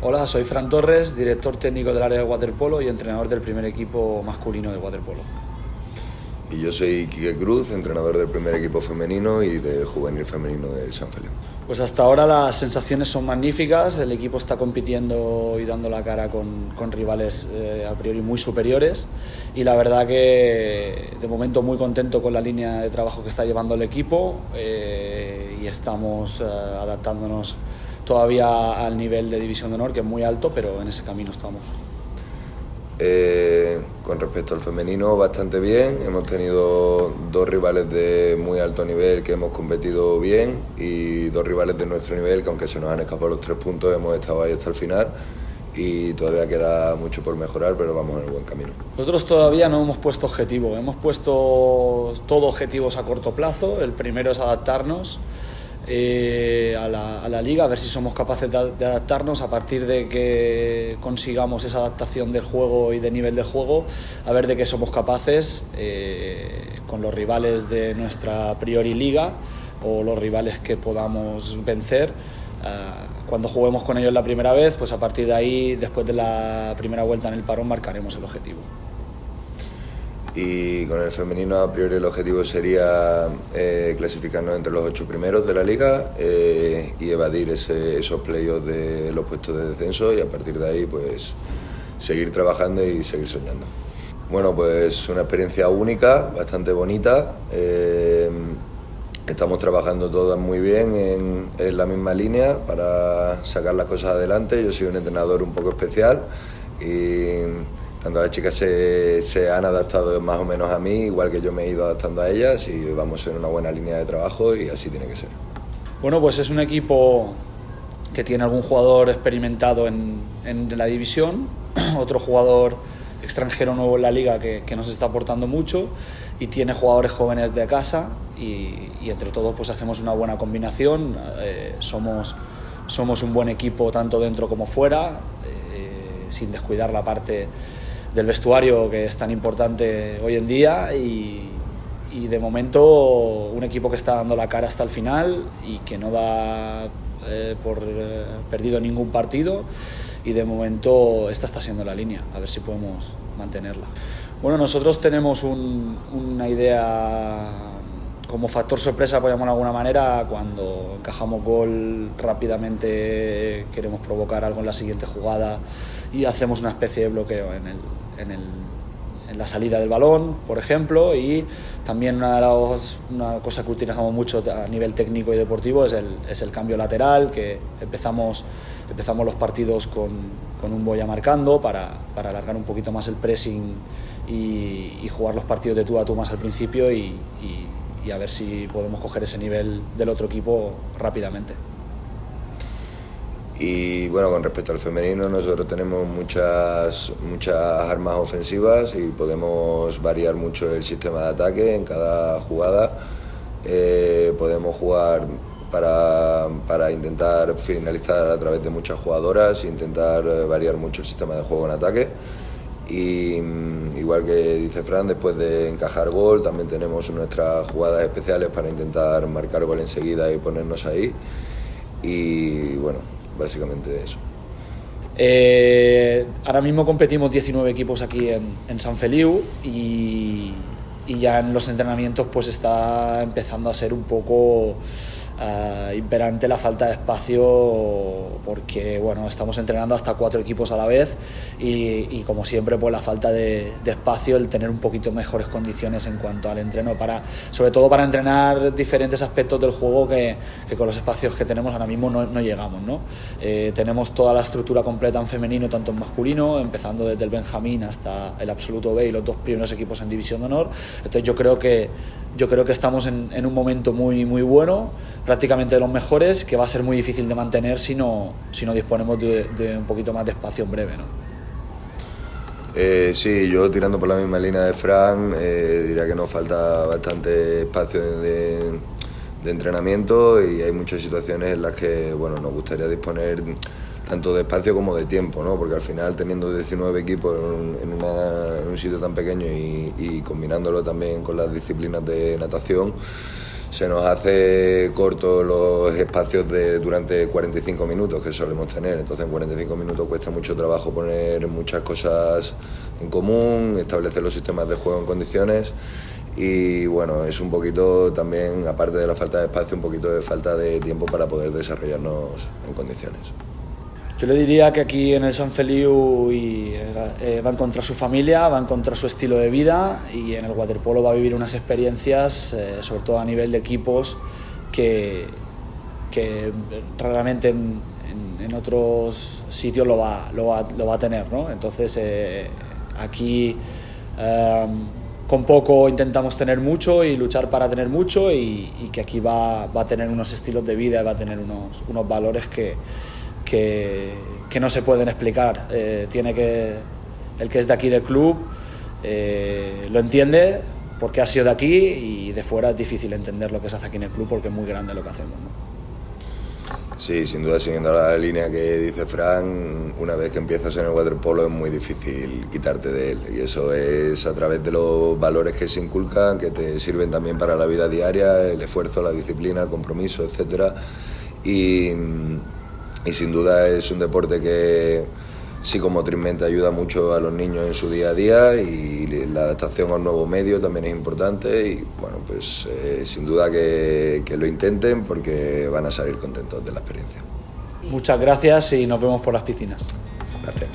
Hola, soy Fran Torres, director técnico del área de waterpolo y entrenador del primer equipo masculino de waterpolo. Y yo soy Quique Cruz, entrenador del primer equipo femenino y del juvenil femenino del San Feliu. Pues hasta ahora las sensaciones son magníficas, el equipo está compitiendo y dando la cara con rivales a priori muy superiores y la verdad que de momento muy contento con la línea de trabajo que está llevando el equipo y estamos adaptándonos todavía al nivel de División de Honor, que es muy alto, pero en ese camino estamos. Con respecto al femenino, bastante bien. Hemos tenido dos rivales de muy alto nivel que hemos competido bien y dos rivales de nuestro nivel que, aunque se nos han escapado los 3 puntos, hemos estado ahí hasta el final y todavía queda mucho por mejorar, pero vamos en el buen camino. Nosotros todavía no hemos puesto objetivo, hemos puesto todo objetivos a corto plazo. El primero es adaptarnos a la liga, a ver si somos capaces de adaptarnos. A partir de que consigamos esa adaptación del juego y de nivel de juego, a ver de qué somos capaces con los rivales de nuestra a priori liga o los rivales que podamos vencer. Cuando juguemos con ellos la primera vez, pues a partir de ahí, después de la primera vuelta en el parón, marcaremos el objetivo. Y con el femenino, a priori, el objetivo sería clasificarnos entre los 8 primeros de la liga y evadir esos playoffs de los puestos de descenso, y a partir de ahí pues seguir trabajando y seguir soñando. Bueno, pues una experiencia única, bastante bonita. Estamos trabajando todas muy bien en la misma línea para sacar las cosas adelante. Yo soy un entrenador un poco especial y tanto las chicas se han adaptado más o menos a mí, igual que yo me he ido adaptando a ellas, y vamos en una buena línea de trabajo y así tiene que ser. Bueno, pues es un equipo que tiene algún jugador experimentado en la división, otro jugador extranjero nuevo en la liga que nos está aportando mucho, y tiene jugadores jóvenes de casa y entre todos pues hacemos una buena combinación. Somos un buen equipo tanto dentro como fuera, sin descuidar la parte del vestuario, que es tan importante hoy en día, y de momento un equipo que está dando la cara hasta el final y que no da por perdido ningún partido, y de momento esta está siendo la línea, a ver si podemos mantenerla. Bueno, nosotros tenemos una idea como factor sorpresa, por llamarlo de alguna manera. Cuando encajamos gol, rápidamente queremos provocar algo en la siguiente jugada y hacemos una especie de bloqueo en la salida del balón, por ejemplo. Y también una cosa que utilizamos mucho a nivel técnico y deportivo es el cambio lateral, que empezamos los partidos con un boya marcando para alargar un poquito más el pressing y jugar los partidos de tú a tú más al principio y a ver si podemos coger ese nivel del otro equipo rápidamente. Y bueno, con respecto al femenino, nosotros tenemos muchas armas ofensivas y podemos variar mucho el sistema de ataque en cada jugada. Podemos jugar para intentar finalizar a través de muchas jugadoras e intentar variar mucho el sistema de juego en ataque. Y igual que dice Fran, después de encajar gol también tenemos nuestras jugadas especiales para intentar marcar gol enseguida y ponernos ahí. Y bueno, básicamente eso. Ahora mismo competimos 19 equipos aquí en San Feliu y ya en los entrenamientos pues está empezando a ser un poco imperante la falta de espacio, porque bueno, estamos entrenando hasta 4 equipos a la vez y como siempre pues la falta de espacio, el tener un poquito mejores condiciones en cuanto al entreno, sobre todo para entrenar diferentes aspectos del juego que con los espacios que tenemos ahora mismo no llegamos, ¿no? Tenemos toda la estructura completa en femenino, tanto en masculino, empezando desde el Benjamín hasta el Absoluto B y los 2 primeros equipos en División de Honor. Entonces yo creo que estamos en un momento muy, muy bueno, prácticamente de los mejores, que va a ser muy difícil de mantener si no disponemos de un poquito más de espacio en breve, ¿no? Sí, yo tirando por la misma línea de Fran, diría que nos falta bastante espacio de entrenamiento y hay muchas situaciones en las que bueno, nos gustaría disponer tanto de espacio como de tiempo, ¿no? Porque al final, teniendo 19 equipos en un sitio tan pequeño y combinándolo también con las disciplinas de natación, se nos hace corto los espacios durante 45 minutos que solemos tener. Entonces en 45 minutos cuesta mucho trabajo poner muchas cosas en común, establecer los sistemas de juego en condiciones. Y bueno, es un poquito también, aparte de la falta de espacio, un poquito de falta de tiempo para poder desarrollarnos en condiciones. Yo le diría que aquí en el Sant Feliu va a encontrar su familia, va a encontrar su estilo de vida, y en el waterpolo va a vivir unas experiencias, sobre todo a nivel de equipos, que realmente en otros sitios lo va a tener, ¿no? Entonces aquí con poco intentamos tener mucho y luchar para tener mucho, y que aquí va a tener unos estilos de vida, va a tener unos valores que no se pueden explicar. El que es de aquí del club lo entiende porque ha sido de aquí, y de fuera es difícil entender lo que se hace aquí en el club porque es muy grande lo que hacemos, ¿no? Sí, sin duda, siguiendo la línea que dice Fran, una vez que empiezas en el waterpolo es muy difícil quitarte de él, y eso es a través de los valores que se inculcan, que te sirven también para la vida diaria, el esfuerzo, la disciplina, el compromiso, etcétera. Y sin duda es un deporte que psicomotrizmente ayuda mucho a los niños en su día a día, y la adaptación a un nuevo medio también es importante, y bueno, pues sin duda que lo intenten porque van a salir contentos de la experiencia. Muchas gracias y nos vemos por las piscinas. Gracias.